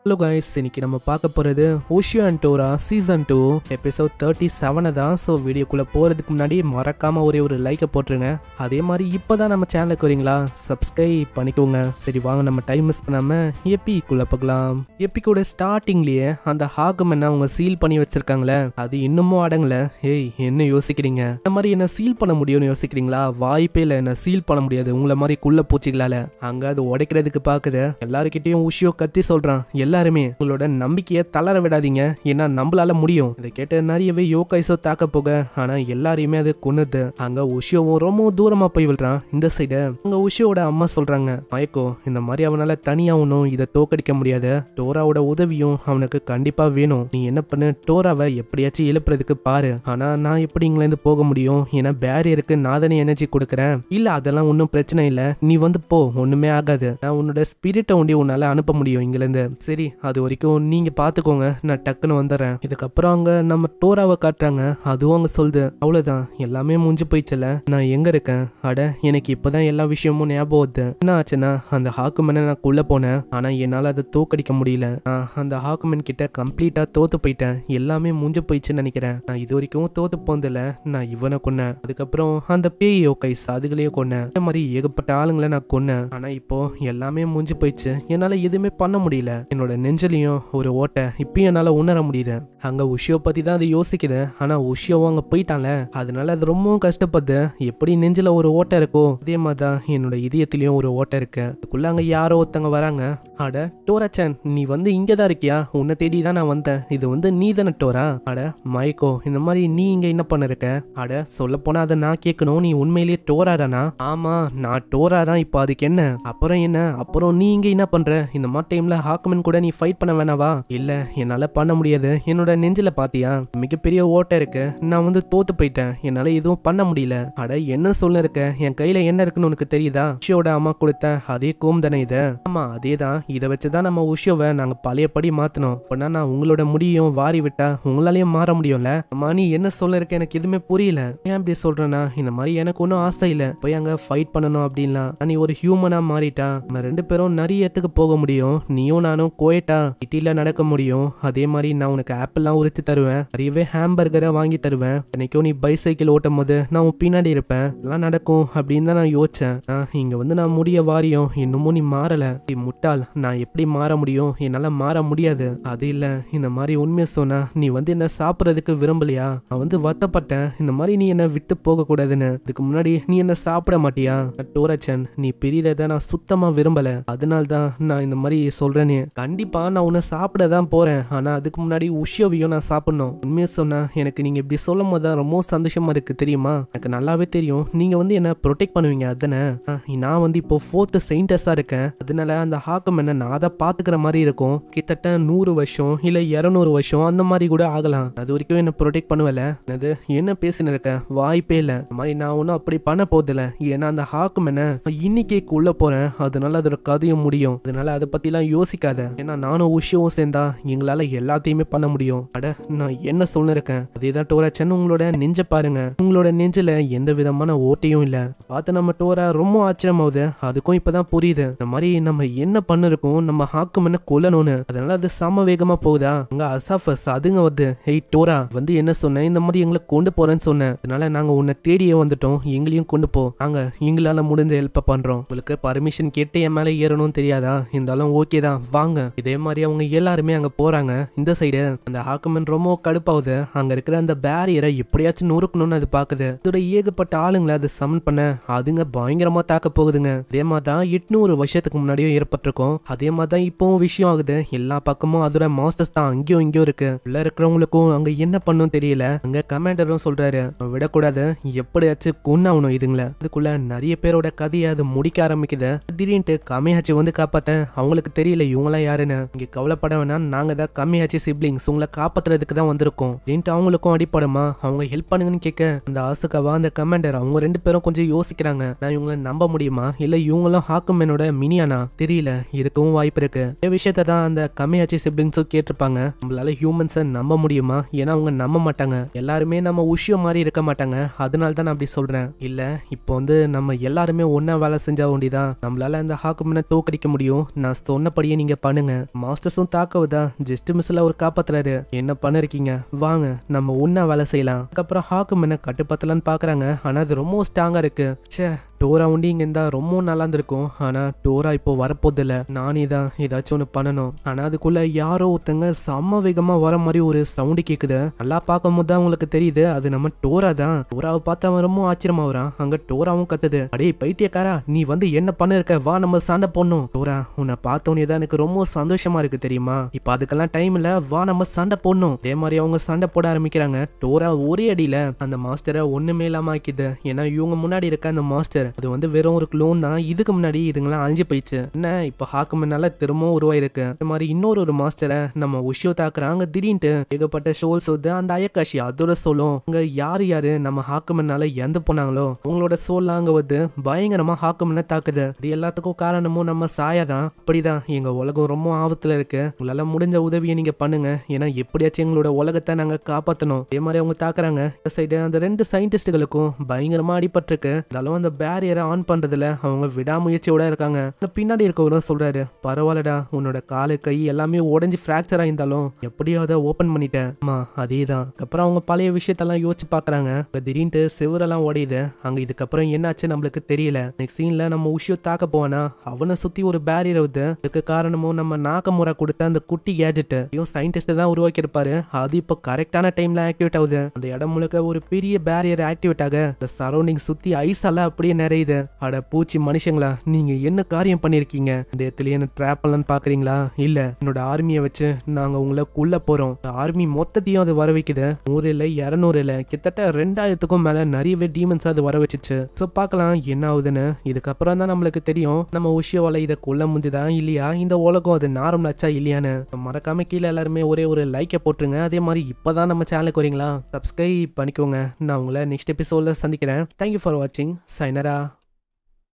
Hello guys, இன்னைக்கு நம்ம பார்க்க போகிறது ஓஷியோ அண்ட் டோரா சீசன் 2 எபிசோட் 37 தான். ஸோ வீடியோக்குள்ளே போகிறதுக்கு முன்னாடி மறக்காமல் ஒரு லைக்கை போட்டுருங்க. அதே மாதிரி இப்போ தான் நம்ம சேனலுக்கு வரீங்களா, சப்ஸ்கிரைப் பண்ணிக்கோங்க. சரி வாங்க, நம்ம டைம் மிஸ் பண்ணாமல் எப்பிக்குள்ளே போகலாம். எப்பிக்கோட ஸ்டார்டிங்லேயே அந்த ஹாகமனை அவங்க சீல் பண்ணி வச்சிருக்காங்களே, அது இன்னமும் அடங்கல. ஏய், என்ன யோசிக்கிறீங்க? இந்த மாதிரி என்ன சீல் பண்ண முடியும்னு யோசிக்கிறீங்களா? வாய்ப்பே இல்லை, என்ன சீல் பண்ண முடியாது உங்களை மாதிரி குள்ள பூச்சிகளால. அங்கே அது உடைக்கிறதுக்கு பார்க்குது. எல்லாருக்கிட்டையும் ஓஷியோ கத்தி சொல்கிறான், எல்லாருமே உங்களோட நம்பிக்கையை தளர விடாதீங்க, ஏன்னா நம்மளால முடியும். இதை கேட்ட நிறையவே யோகைசோ தாக்க போக, ஆனா எல்லாரையுமே அது கொன்னுது. அங்க ஓஷியோவும் ரொம்ப தூரமா போய் விடுறான். இந்த சைடு அங்க ஓஷியோட அம்மா சொல்றாங்க, மயக்கோ இந்த மாதிரி அவனால தனியா ஒன்னும் இதை தோக்கடிக்க முடியாது, டோராவோட உதவியும் அவனுக்கு கண்டிப்பா வேணும். நீ என்ன பண்ணு, டோராவை எப்படியாச்சும் எழுப்புறதுக்கு பாரு. ஆனா நான் எப்படி இங்கிலேருந்து போக முடியும்? ஏன்னா பேரியருக்கு நான் தானே எனர்ஜி கொடுக்குறேன். இல்ல அதெல்லாம் ஒன்றும் பிரச்சனை இல்லை, நீ வந்து போ, ஒண்ணுமே ஆகாது. நான் உன்னோட ஸ்பிரிட்டை ஒண்டி உன்னால அனுப்ப முடியும் இங்கிலேருந்து. சரி, அது வரைக்கும் நீங்க பாத்துக்கோங்க, நான் டக்குன்னு வந்துடுறேன். இதுக்கப்புறம் அங்க நம்ம டோராவை காட்டுறாங்க. அதுவும் அங்க சொல்லுது, அவ்வளவுதான், எல்லாமே முடிஞ்சு போயிச்சல, நான் எங்க இருக்கேன்? அட, எனக்கு இப்பதான் எல்லா விஷயமும் ஞாபகம் வருது. என்ன ஆச்சுன்னா, அந்த ஹாக்குமேனை நான் உள்ள போனேன், ஆனா என்னால அதை தோக்கடிக்க முடியல. நான் அந்த ஹாக்குமேன் கிட்ட கம்ப்ளீட்டா தோத்து போயிட்டேன். எல்லாமே முடிஞ்சு போயிடுச்சுன்னு நினைக்கிறேன். நான் இது வரைக்கும் தோத்து போனதில்ல. நான் இவனை கொன்னேன், அதுக்கப்புறம் அந்த பேயோ கைஸ் அதுகளையும் கொன்னேன். இந்த மாதிரி ஏகப்பட்ட ஆளுங்களை நான் கொன்னேன். ஆனா இப்போ எல்லாமே முடிஞ்சு போயிடுச்சு, என்னால எதுவுமே பண்ண முடியல. என்னோட நெஞ்சலையும் ஒரு ஓட்டை இப்பயும் என்னால உணர முடியுது. அங்க உஷியோ பத்தி தான் அது யோசிக்குது. ஆனா உஷியோவும் அங்க போயிட்டான்ல, அதனால அது ரொம்பவும் கஷ்டப்படுது. எப்படி நெஞ்சில ஒரு ஓட்டை இருக்கோ, அதே மாதிரிதான் என்னோட இதயத்திலயும் ஒரு ஓட்டை இருக்கு. அதுக்குள்ள அங்க யாரோ ஒருத்தங்க வராங்க. அட டோராச்சன், நீ வந்து இங்கதான் இருக்கியா? உன்னை தேடி தான் நான் வந்தேன். இது வந்து நீ தானே டோரா? அட மயக்கோ, இந்த மாதிரி நீ இங்க என்ன பண்ண இருக்க? அட சொல்ல போனா அதை நான் கேட்கணும், நீ உண்மையிலேயே டோரா தானா? ஆமா, நான் டோரா தான். இப்போ அதுக்கு என்ன? அப்புறம் என்ன? அப்புறம் நீ இங்க என்ன பண்ற? இந்த மாதிரி டைம்ல ஹாக்குமன் கூட நீ ஃபைட் பண்ண வேணாவா? இல்ல, என்னால பண்ண முடியாது. என்னோட நெஞ்சில பாத்தியா மிகப்பெரிய ஓட்டை இருக்கு. நான் வந்து தோத்து போயிட்டேன், என்னால எதுவும் பண்ண முடியல. அட என்ன சொல்ல இருக்க? என் கையில என்ன இருக்குன்னு உனக்கு தெரியுதா? உஷியோட அம்மா கொடுத்த அதே கோம் தானே இது? ஆமா, அதேதான். இதை வச்சுதான் நம்ம உஷியோவை நாங்க பழையபடி மாத்தணும். அப்படின்னா நான் உங்களோட முடியும் வாரி விட்டா உங்களாலையும் மாற முடியும்ல. அம்மா, நீ என்ன சொல்ல இருக்க? எனக்கு எதுவுமே புரியல. ஏன் இப்படி சொல்றேன்னா, இந்த மாதிரி எனக்கு ஒன்றும் ஆசை இல்லை போய் அங்க ஃபைட் பண்ணணும் அப்படின்லாம். நீ ஒரு ஹியூமனா மாறிட்டா நம்ம ரெண்டு பேரும் நிறைய இடத்துக்கு போக முடியும். நீயும் நானும் கோயட்டா சிட்டில நடக்க முடியும். அதே மாதிரி நான் உனக்கு ஆப்பிள்லாம் உரிச்சு தருவேன், நிறையவே ஹாம்பர்கரை வாங்கி தருவேன். என்னைக்கும் நீ பைசைக்கிள் ஓட்டும் போது நான் உன் பின்னாடி இருப்பேன். எல்லாம் நடக்கும் அப்படின்னு தான் நான் யோசிச்சேன். இங்க வந்து நான் முடிய வாரியம், இன்னமும் நீ மாறல. நீ முட்டாள், நான் எப்படி மாற முடியும்? என்னால மாற முடியாது. அது இல்ல, இந்த மாதிரி உண்மையை சொன்னா நீ வந்து என்ன சாப்பிடறதுக்கு விரும்பலையா? நான் வந்து வருத்தப்பட்டேன், இந்த மாதிரி நீ என்ன விட்டு போக கூடாதுன்னு. இதுக்கு முன்னாடி நீ என்ன சாப்பிட மாட்டியா? டோராச்சன், நீ பிரியறத நான் சுத்தமா விரும்பல, அதனால தான் நான் இந்த மாதிரி சொல்றேனே. கண்டிப்பா நான் உன்னை சாப்பிட தான் போறேன், ஆனா அதுக்கு முன்னாடி உஷியோவையும் நான் சாப்பிடணும். உண்மையை சொன்னா எனக்கு நீங்க இப்படி சொல்லும் போது தான் ரொம்ப சந்தோஷமா இருக்கு தெரியுமா? எனக்கு நல்லாவே தெரியும் நீங்க வந்து என்ன ப்ரொடெக்ட் பண்ணுவீங்க அதானே. நான் வந்து இப்போ 4th செயின்டஸா இருக்கேன், அதனால அந்த ஹாக்கம் என்ன நான் அதை பாத்துக்கிற மாதிரி இருக்கும். கிட்டத்தட்ட 100 வருஷம் இல்ல 200 வருஷம் அந்த மாதிரி கூட ஆகலாம். அது வரைக்கும் என்ன ப்ரொடெக்ட் பண்ணுவல. அது என்ன பேசின்னு இருக்க? வாய்ப்பே இல்லை. இந்த மாதிரி நான் ஒன்னும் அப்படி பண்ண போதில்ல. ஏன்னா அந்த ஹாக்கம் என்ன இன்னைக்கு உள்ள போறேன், அதனால அதோட கதையும் முடியும். அதனால அதை பத்திலாம் யோசிக்காத. ஏன்னா நானும் உஷியோவும் சேர்ந்தா எங்களால எல்லாத்தையுமே பண்ண முடியும். அட, நான் என்ன சொல்லிருக்கேன்? அதேதான் டோராச்சன், உங்களோட நெஞ்ச பாருங்க. உங்களோட நெஞ்சில எந்த விதமான ஓட்டையும் இல்ல. பார்த்து நம்ம டோரா ரொம்ப ஆச்சரியமாவுது. அதுக்கும் இப்பதான் புரியுது இந்த மாதிரி நம்ம என்ன பண்ணிருக்கோம், நம்ம ஹாக்கும் என்ன கொல்லணும்னு. அதனால அது சம வேகமா போகுதா. அங்க அசாஃபஸ் அதுங்க வந்து, ஹேய் டோரா, வந்து என்ன சொன்னேன்? இந்த மாதிரி எங்களை கொண்டு போறேன்னு சொன்னேன், அதனால நாங்க உன்னை தேடியே வந்துட்டோம், எங்களையும் கொண்டு போ. நாங்க எங்களால முடிஞ்ச ஹெல்ப் பண்றோம். உங்களுக்கு பர்மிஷன் கேட்டு என் மேல ஏறணும்னு தெரியாதா? இருந்தாலும் ஓகே தான், வாங்க. இதே மாதிரி அவங்க எல்லாருமே அங்க போறாங்க. இந்த சைடு அந்த ஹாக்குமன் ரொம்ப கடுப்பாவுது. அங்க இருக்கிற அந்த பேரியரை எப்படியாச்சும் நொறுக்கணும்னு அது பாக்குது. இதோட ஏகப்பட்ட ஆளுங்களை அது சமன் பண்ண அதுங்க பயங்கரமா தாக்க போகுதுங்க. அதே மாதிரிதான் 800 வருஷத்துக்கு முன்னாடியும் ஏற்பட்டிருக்கும். அதே மாதிரிதான் இப்பவும் விஷயம் ஆகுது. எல்லா பக்கமும் அதோட மாஸ்டர்ஸ் தான் அங்கேயும் இங்கேயும் இருக்கு. உள்ள இருக்கிறவங்களுக்கும் அங்க என்ன பண்ணும் தெரியல. அங்க கமாண்டரும் சொல்றாரு, விடக்கூடாது, எப்படியாச்சும் கொன்னாகணும் இதுங்கள. அதுக்குள்ள நிறைய பேரோட கதையை அது முடிக்க ஆரம்பிக்குது. திடீர்னு கமையாச்சு வந்து காப்பாத்த அவங்களுக்கு தெரியல இவங்களாம் யாருன்னு. இங்க கவலைப்பட வேணாம், நாங்க தான் கம்மியாச்சு சிப்ளிங்ஸ், உங்களை காப்பாத்துறதுக்கு தான் வந்திருக்கோம் அப்படின்ட்டு அவங்களுக்கும் அடிப்படமா அவங்க ஹெல்ப் பண்ணுங்கன்னு கேட்க அந்த ஆசுகாவா அந்த கமாண்டர் அவங்க 2 பேரும் கொஞ்சம் யோசிக்கிறாங்க. நான் இவங்களை நம்ப முடியுமா, இல்ல இவங்களும் ஹாக்குமேனோட மினியானா தெரியல, இருக்கவும் வாய்ப்பு இருக்கு. இந்த விஷயத்த தான் அந்த கம்மியாச்சு சிப்ளிங்ஸும் கேட்டிருப்பாங்க. நம்மளால ஹியூமன்ஸை நம்ப முடியுமா? ஏன்னா அவங்க நம்ப மாட்டாங்க, எல்லாருமே நம்ம உஷியோ மாதிரி இருக்க மாட்டாங்க. அதனால தான் நான் அப்படி சொல்றேன். இல்ல, இப்போ வந்து நம்ம எல்லாருமே ஒன்னா வேலை செஞ்சா வேண்டிதான் நம்மளால அந்த ஹாக்குமேனை தோக்கடிக்க முடியும். நான் சொன்னபடியே நீங்க பண்ணுங்க. தாக்குறாங்க. மாஸ்டர்ஸும் தாக்கவுதா ஜஸ்ட் மிஸ்ல அவர் காப்பாத்துறாரு. என்ன பண்ணிருக்கீங்க, வாங்க நம்ம ஒன்னா வேலை செய்யலாம். அதுக்கப்புறம் ஹாக்குமேனை கட்டுப்பத்தலான்னு பாக்குறாங்க. ஆனா அது ரொம்ப ஸ்ட்ராங்கா இருக்கு. ச்சே, டோரா உண்டி இங்க இருந்தா ரொம்ப நல்லா இருந்திருக்கும். ஆனா டோரா இப்போ வரப்போதில்ல. நானே தான் ஏதாச்சும் ஒன்று பண்ணணும். ஆனா அதுக்குள்ள யாரோ ஒருத்தங்க செம்ம வேகமா வர மாதிரி ஒரு சவுண்டு கேக்குது. நல்லா பார்க்கும் போது தான் உங்களுக்கு தெரியுது அது நம்ம டோரா தான். டோராவை பார்த்து அவன் ரொம்ப ஆச்சரியமா வரான். அங்க டோராவும் கத்துது, அடே பைத்தியக்காரா, நீ வந்து என்ன பண்ணிருக்க, வா நம்ம சண்டை போடணும். டோரா, உன்னை பார்த்தோன்னே தான் எனக்கு ரொம்ப சந்தோஷமா இருக்கு தெரியுமா. இப்ப அதுக்கெல்லாம் டைம் இல்ல, வா நம்ம சண்டை போடணும். அதே மாதிரி அவங்க சண்டை போட ஆரம்பிக்கிறாங்க. டோரா ஒரே அடியில அந்த மாஸ்டரை ஒண்ணுமே இல்லாம ஆக்கிது. ஏன்னா இவங்க முன்னாடி இருக்க அந்த மாஸ்டர் அது வந்து வெறும் ஒரு க்ளோன் தான். இதுக்கு முன்னாடி இதுங்களாம் அழிஞ்சு போயிடுச்சு. என்ன இப்ப ஹாக்குமேனால திரும்பவும் உருவாயிருக்கு. இந்த மாதிரி இன்னொரு மாஸ்டரை நம்ம உஷியோ தாக்குறாங்க. திடீர்னு ஏகப்பட்ட சோல்ஸ் வந்து அந்த அயக்காஷி அதோட சோலும் அங்க யாரு நம்ம ஹாக்குமேனால இறந்து போனாங்களோ அவங்களோட சோல்லாம் அங்க வந்து பயங்கரமா ஹாக்குமேனை தாக்குது. இது எல்லாத்துக்கும் காரணமும் நம்ம சாயா தான். அப்படிதான் எங்க உலகம் ரொம்ப ஆபத்துல இருக்கு. உங்களால முடிஞ்ச உதவியை நீங்க பண்ணுங்க. ஏன்னா எப்படியாச்சும் எங்களோட உலகத்தை நாங்க காப்பாத்தணும். அதே மாதிரி அவங்க தாக்குறாங்க. இந்த சைடு அந்த 2 சயின்டிஸ்டுகளுக்கும் பயங்கரமா அடிபட்டிருக்கு. இருந்தாலும் அந்த பேரியரை ஆன் பண்றதுல அவங்க விடாமுயற்சியோட இருக்காங்க. இந்த பின்னாடி இருக்கவரும் சொல்றாரு, பரவாயில்லடா, உன்னோட காலு கை எல்லாமே உடஞ்சி பிராக்சர் ஆயிருந்தாலும் எப்படியோ அதை ஓபன் பண்ணிட்டேன். ஆமா அதேதான். அப்புறம் அவங்க பழைய விஷயத்தெல்லாம் யோசிச்சு பாக்குறாங்க. திடீர்னு செவரெல்லாம் உடையுது. அங்க இதுக்கப்புறம் என்னாச்சு நம்மளுக்கு தெரியல. நெக்ஸ்ட் சீன்ல நம்ம உஷியோ தாக்க போவானா அவனை சுத்தி ஒரு பேரியர் வருது. இதுக்கு காரணமும் நம்ம நாகமுரா கொடுத்த அந்த குட்டி கேஜெட் சயின்டிஸ்ட் தான் உருவாக்கி இருப்பாரு. அது இப்போ கரெக்டான டைம்ல ஆக்டிவேட் ஆகுது. அந்த இடம் முழுக்க ஒரு பெரிய பேரியர் ஆக்டிவேட் ஆக இந்த சரௌண்டிங் சுத்தி ஐஸ் எல்லாம் அப்படியே நிறையுது. அட பூச்சி மனுஷங்களா, நீங்க என்ன காரியம் பண்ணிருக்கீங்க? இந்த இடத்துல என்ன ட்ராப் பண்ணலான்னு பாக்குறீங்களா? இல்ல, என்னோட ஆர்மியை வச்சு நாங்க உங்களை கொல்ல போறோம். ஆர்மி மொத்தத்தையும் அது வர வைக்குது. 100 இல்ல 200 இல்ல கிட்டத்தட்ட 2000க்கும் மேல நிறையவே டீமன்ஸ் அது வர வச்சுச்சு. சோ பாக்கலாம் என்ன ஆகுதுன்னு. இதுக்கப்புறம் தான் நம்மளுக்கு தெரியும் நம்ம உஷியோவால இதை கொல்ல முடிஞ்சுதா இல்லையா, இந்த உலகம் அது நார்மலாச்சா இல்லையான்னு. மறக்காம கீழே எல்லாருமே ஒரே ஒரு லைக்கை போட்டுருங்க. அதே மாதிரி இப்பதான் நம்ம சேனலுக்கு வரீங்களா, சப்ஸ்கிரைப் பண்ணிக்கோங்க. நான் உங்களை நெக்ஸ்ட் எபிசோட்ல சந்திக்கிறேன். தேங்க்யூ ஃபார் வாட்சிங். சைனரா.